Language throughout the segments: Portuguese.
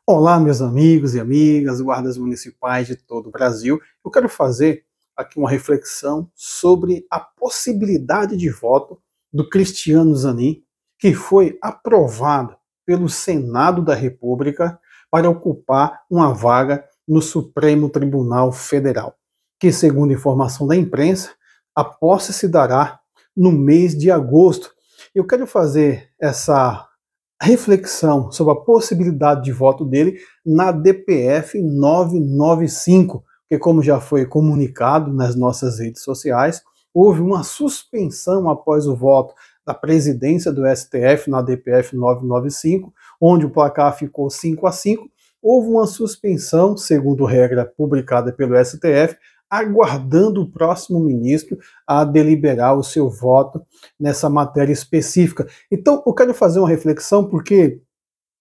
Olá, meus amigos e amigas, guardas municipais de todo o Brasil. Eu quero fazer aqui uma reflexão sobre a possibilidade de voto do Cristiano Zanin, que foi aprovado pelo Senado da República para ocupar uma vaga no Supremo Tribunal Federal, que, segundo informação da imprensa, a posse se dará no mês de agosto. Eu quero fazer essa reflexão sobre a possibilidade de voto dele na DPF 995, que, como já foi comunicado nas nossas redes sociais, houve uma suspensão após o voto da presidência do STF na DPF 995, onde o placar ficou 5-5. Houve uma suspensão, segundo regra publicada pelo STF, aguardando o próximo ministro a deliberar o seu voto nessa matéria específica. Então, eu quero fazer uma reflexão porque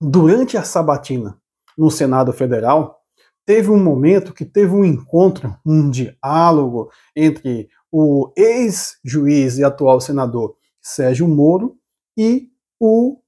durante a sabatina no Senado Federal, teve um momento que teve um encontro, um diálogo entre o ex-juiz e atual senador Sérgio Moro e o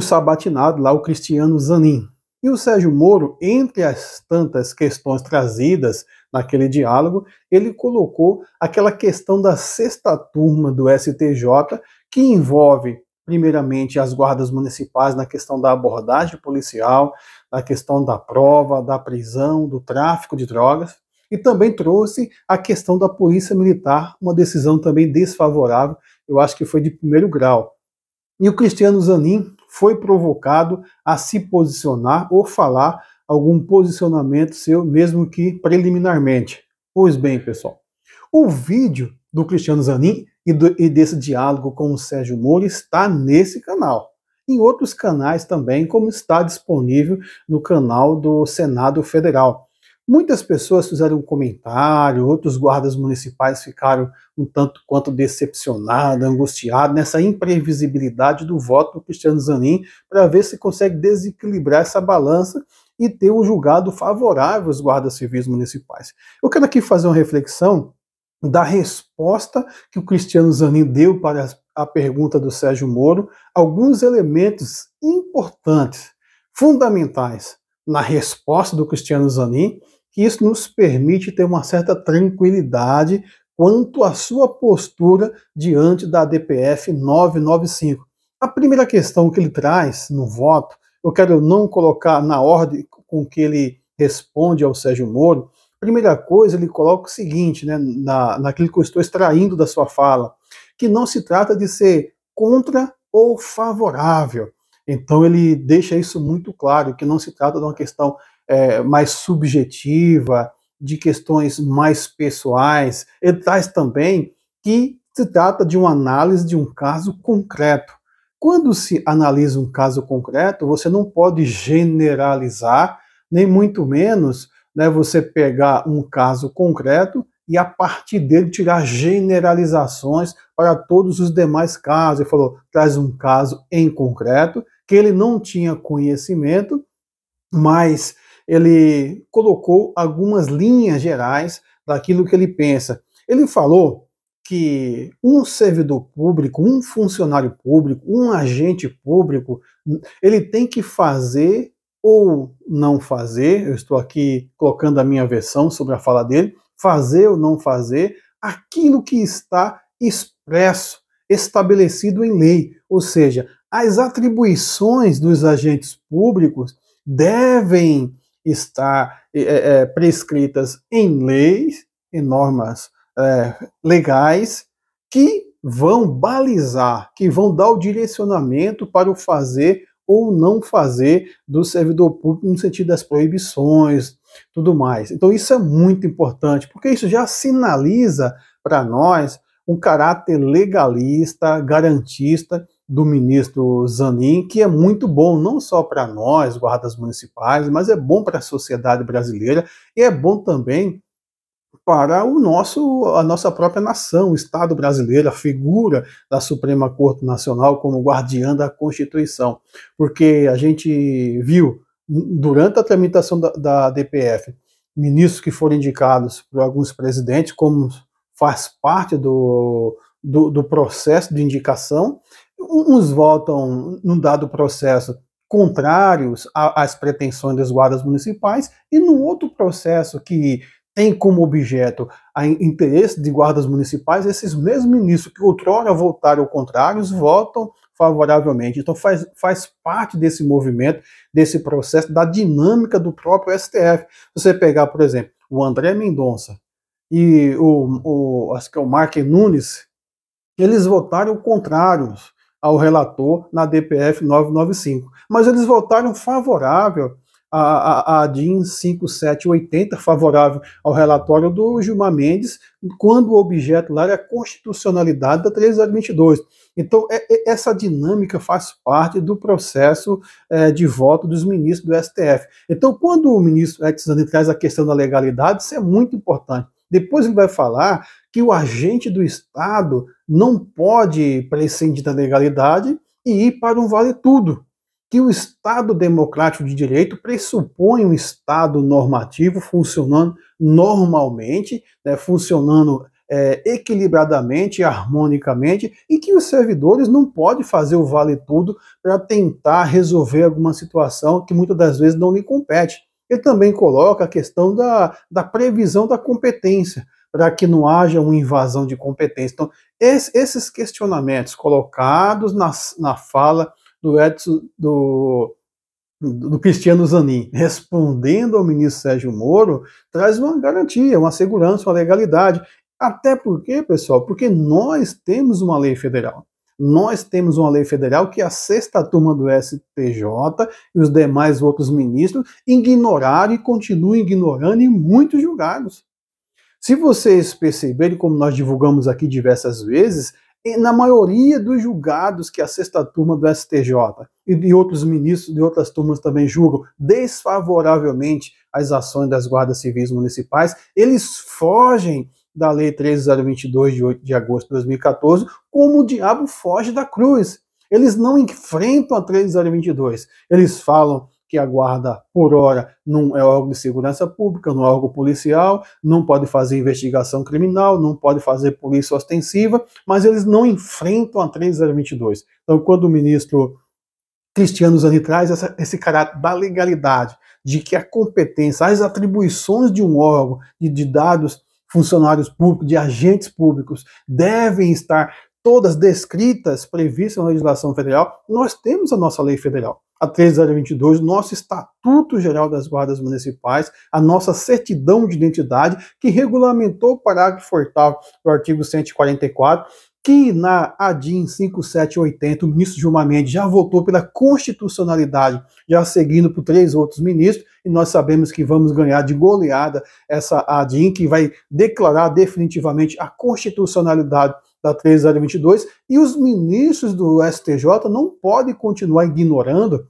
sabatinado lá, o Cristiano Zanin. E o Sérgio Moro, entre as tantas questões trazidas naquele diálogo, ele colocou aquela questão da sexta turma do STJ, que envolve, primeiramente, as guardas municipais na questão da abordagem policial, na questão da prova, da prisão, do tráfico de drogas, e também trouxe a questão da polícia militar, uma decisão também desfavorável, eu acho que foi de primeiro grau. E o Cristiano Zanin foi provocado a se posicionar ou falar algum posicionamento seu, mesmo que preliminarmente. Pois bem, pessoal, o vídeo do Cristiano Zanin e desse diálogo com o Sérgio Moro está nesse canal. Em outros canais também, como está disponível no canal do Senado Federal. Muitas pessoas fizeram um comentário, outros guardas municipais ficaram um tanto quanto decepcionados, angustiados nessa imprevisibilidade do voto do Cristiano Zanin, para ver se consegue desequilibrar essa balança e ter um julgado favorável aos guardas civis municipais. Eu quero aqui fazer uma reflexão da resposta que o Cristiano Zanin deu para a pergunta do Sérgio Moro, alguns elementos importantes, fundamentais na resposta do Cristiano Zanin, que isso nos permite ter uma certa tranquilidade quanto à sua postura diante da DPF 995. A primeira questão que ele traz no voto, eu quero não colocar na ordem com que ele responde ao Sérgio Moro. Primeira coisa, ele coloca o seguinte, né, naquilo que eu estou extraindo da sua fala, que não se trata de ser contra ou favorável. Então ele deixa isso muito claro, que não se trata de uma questão mais subjetiva, de questões mais pessoais. Ele traz também que se trata de uma análise de um caso concreto. Quando se analisa um caso concreto, você não pode generalizar, nem muito menos, né, você pegar um caso concreto e a partir dele tirar generalizações para todos os demais casos. Ele falou, traz um caso em concreto, que ele não tinha conhecimento, mas ele colocou algumas linhas gerais daquilo que ele pensa. Ele falou que um servidor público, um funcionário público, um agente público, ele tem que fazer ou não fazer, eu estou aqui colocando a minha versão sobre a fala dele, fazer ou não fazer aquilo que está expresso, estabelecido em lei, ou seja, as atribuições dos agentes públicos devem estar prescritas em leis, em normas legais, que vão balizar, que vão dar o direcionamento para o fazer ou não fazer do servidor público no sentido das proibições, tudo mais. Então isso é muito importante, porque isso já sinaliza para nós um caráter legalista, garantista do ministro Zanin, que é muito bom, não só para nós, guardas municipais, mas é bom para a sociedade brasileira e é bom também para a nossa própria nação, o Estado brasileiro, a figura da Suprema Corte Nacional como guardiã da Constituição. Porque a gente viu, durante a tramitação da DPF, ministros que foram indicados por alguns presidentes, como faz parte do processo de indicação, uns votam num dado processo contrários às pretensões das guardas municipais, e no outro processo que tem como objeto o interesse de guardas municipais, esses mesmos ministros que outrora votaram contrários votam favoravelmente. Então faz parte desse movimento, desse processo, da dinâmica do próprio STF. Você pegar, por exemplo, o André Mendonça e acho que é o Mark Nunes, eles votaram contrários ao relator na DPF 995, mas eles votaram favorável a DIN 5780, favorável ao relatório do Gilmar Mendes, quando o objeto lá era a constitucionalidade da 13022. Então, essa dinâmica faz parte do processo de voto dos ministros do STF. Então, quando o ministro Edson traz a questão da legalidade, isso é muito importante. Depois ele vai falar que o agente do Estado não pode prescindir da legalidade e ir para um vale-tudo. Que o Estado democrático de direito pressupõe um Estado normativo funcionando normalmente, né, funcionando equilibradamente, harmonicamente, e que os servidores não podem fazer o vale-tudo para tentar resolver alguma situação que muitas das vezes não lhe compete. Ele também coloca a questão da previsão da competência, para que não haja uma invasão de competência. Então, esses questionamentos colocados na fala do Edson, do Cristiano Zanin, respondendo ao ministro Sérgio Moro, traz uma garantia, uma segurança, uma legalidade. Até porque, pessoal, porque nós temos uma lei federal. Nós temos uma lei federal que a sexta turma do STJ e os demais outros ministros ignoraram e continuam ignorando em muitos julgados. Se vocês perceberem, como nós divulgamos aqui diversas vezes, na maioria dos julgados que a sexta turma do STJ e de outros ministros de outras turmas também julgam desfavoravelmente as ações das guardas civis municipais, eles fogem da Lei 13.022, de 8 de agosto de 2014, como o diabo foge da cruz. Eles não enfrentam a 13.022. Eles falam que a guarda, por hora, não é órgão de segurança pública, não é órgão policial, não pode fazer investigação criminal, não pode fazer polícia ostensiva, mas eles não enfrentam a 13.022. Então, quando o ministro Cristiano Zanin traz esse caráter da legalidade, de que a competência, as atribuições de um órgão, de dados funcionários públicos, de agentes públicos, devem estar todas descritas, previstas na legislação federal, nós temos a nossa lei federal, a 13.022, nosso Estatuto Geral das Guardas Municipais, a nossa certidão de identidade, que regulamentou o parágrafo 8º do artigo 144, que na ADIM 5780, o ministro Gilmar Mendes já votou pela constitucionalidade, já seguindo por 3 outros ministros, e nós sabemos que vamos ganhar de goleada essa ADIM, que vai declarar definitivamente a constitucionalidade da 13.022, e os ministros do STJ não podem continuar ignorando,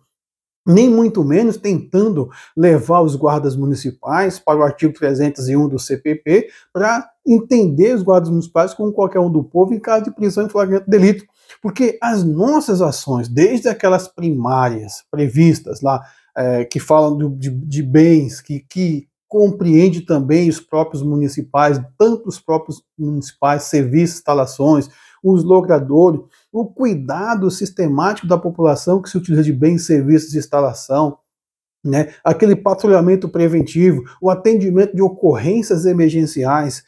nem muito menos tentando levar os guardas municipais para o artigo 301 do CPP para entender os guardas municipais como qualquer um do povo em caso de prisão em flagrante delito. Porque as nossas ações, desde aquelas primárias previstas lá, que falam de bens, que compreende também os próprios municipais, tanto os próprios municipais, serviços, instalações, os logradores, o cuidado sistemático da população que se utiliza de bens, serviços de instalação, né? Aquele patrulhamento preventivo, o atendimento de ocorrências emergenciais,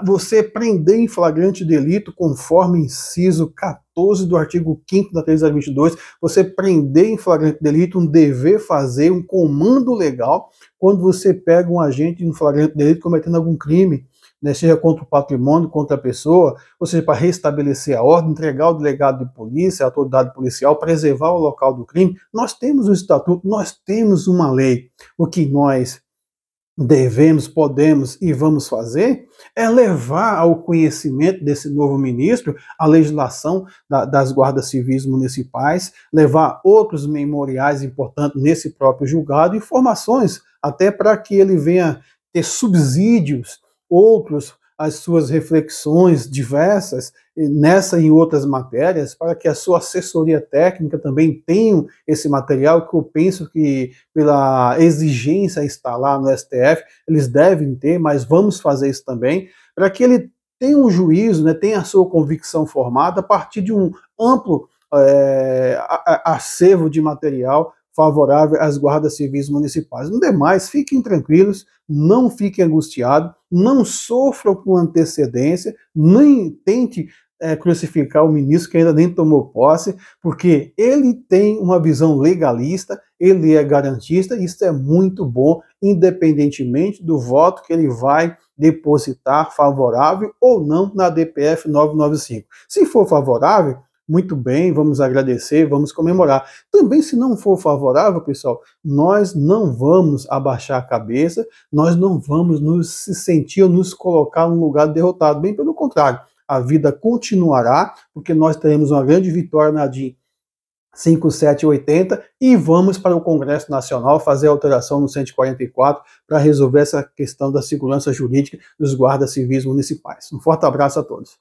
você prender em flagrante delito, conforme inciso 14 do artigo 5º da 13.022, você prender em flagrante delito, um dever fazer, um comando legal, quando você pega um agente em flagrante delito cometendo algum crime, né, seja contra o patrimônio, contra a pessoa, ou seja, para restabelecer a ordem, entregar ao delegado de polícia, a autoridade policial, preservar o local do crime. Nós temos um estatuto, nós temos uma lei. O que nós devemos, podemos e vamos fazer é levar ao conhecimento desse novo ministro a legislação das guardas civis municipais, levar outros memoriais importantes nesse próprio julgado, informações até para que ele venha ter subsídios, outros, as suas reflexões diversas nessa e em outras matérias, para que a sua assessoria técnica também tenha esse material, que eu penso que pela exigência está lá no STF, eles devem ter, mas vamos fazer isso também, para que ele tenha um juízo, né, tenha a sua convicção formada a partir de um amplo acervo de material favorável às guardas civis municipais. No demais, fiquem tranquilos, não fiquem angustiados, não sofram com antecedência, nem tente crucificar o ministro que ainda nem tomou posse, porque ele tem uma visão legalista, ele é garantista, e isso é muito bom, independentemente do voto que ele vai depositar favorável ou não na DPF 995. Se for favorável, muito bem, vamos agradecer, vamos comemorar. Também, se não for favorável, pessoal, nós não vamos abaixar a cabeça, nós não vamos nos sentir ou nos colocar num lugar derrotado. Bem pelo contrário, a vida continuará, porque nós teremos uma grande vitória na DIN 5780 e vamos para o Congresso Nacional fazer alteração no 144 para resolver essa questão da segurança jurídica dos guardas civis municipais. Um forte abraço a todos.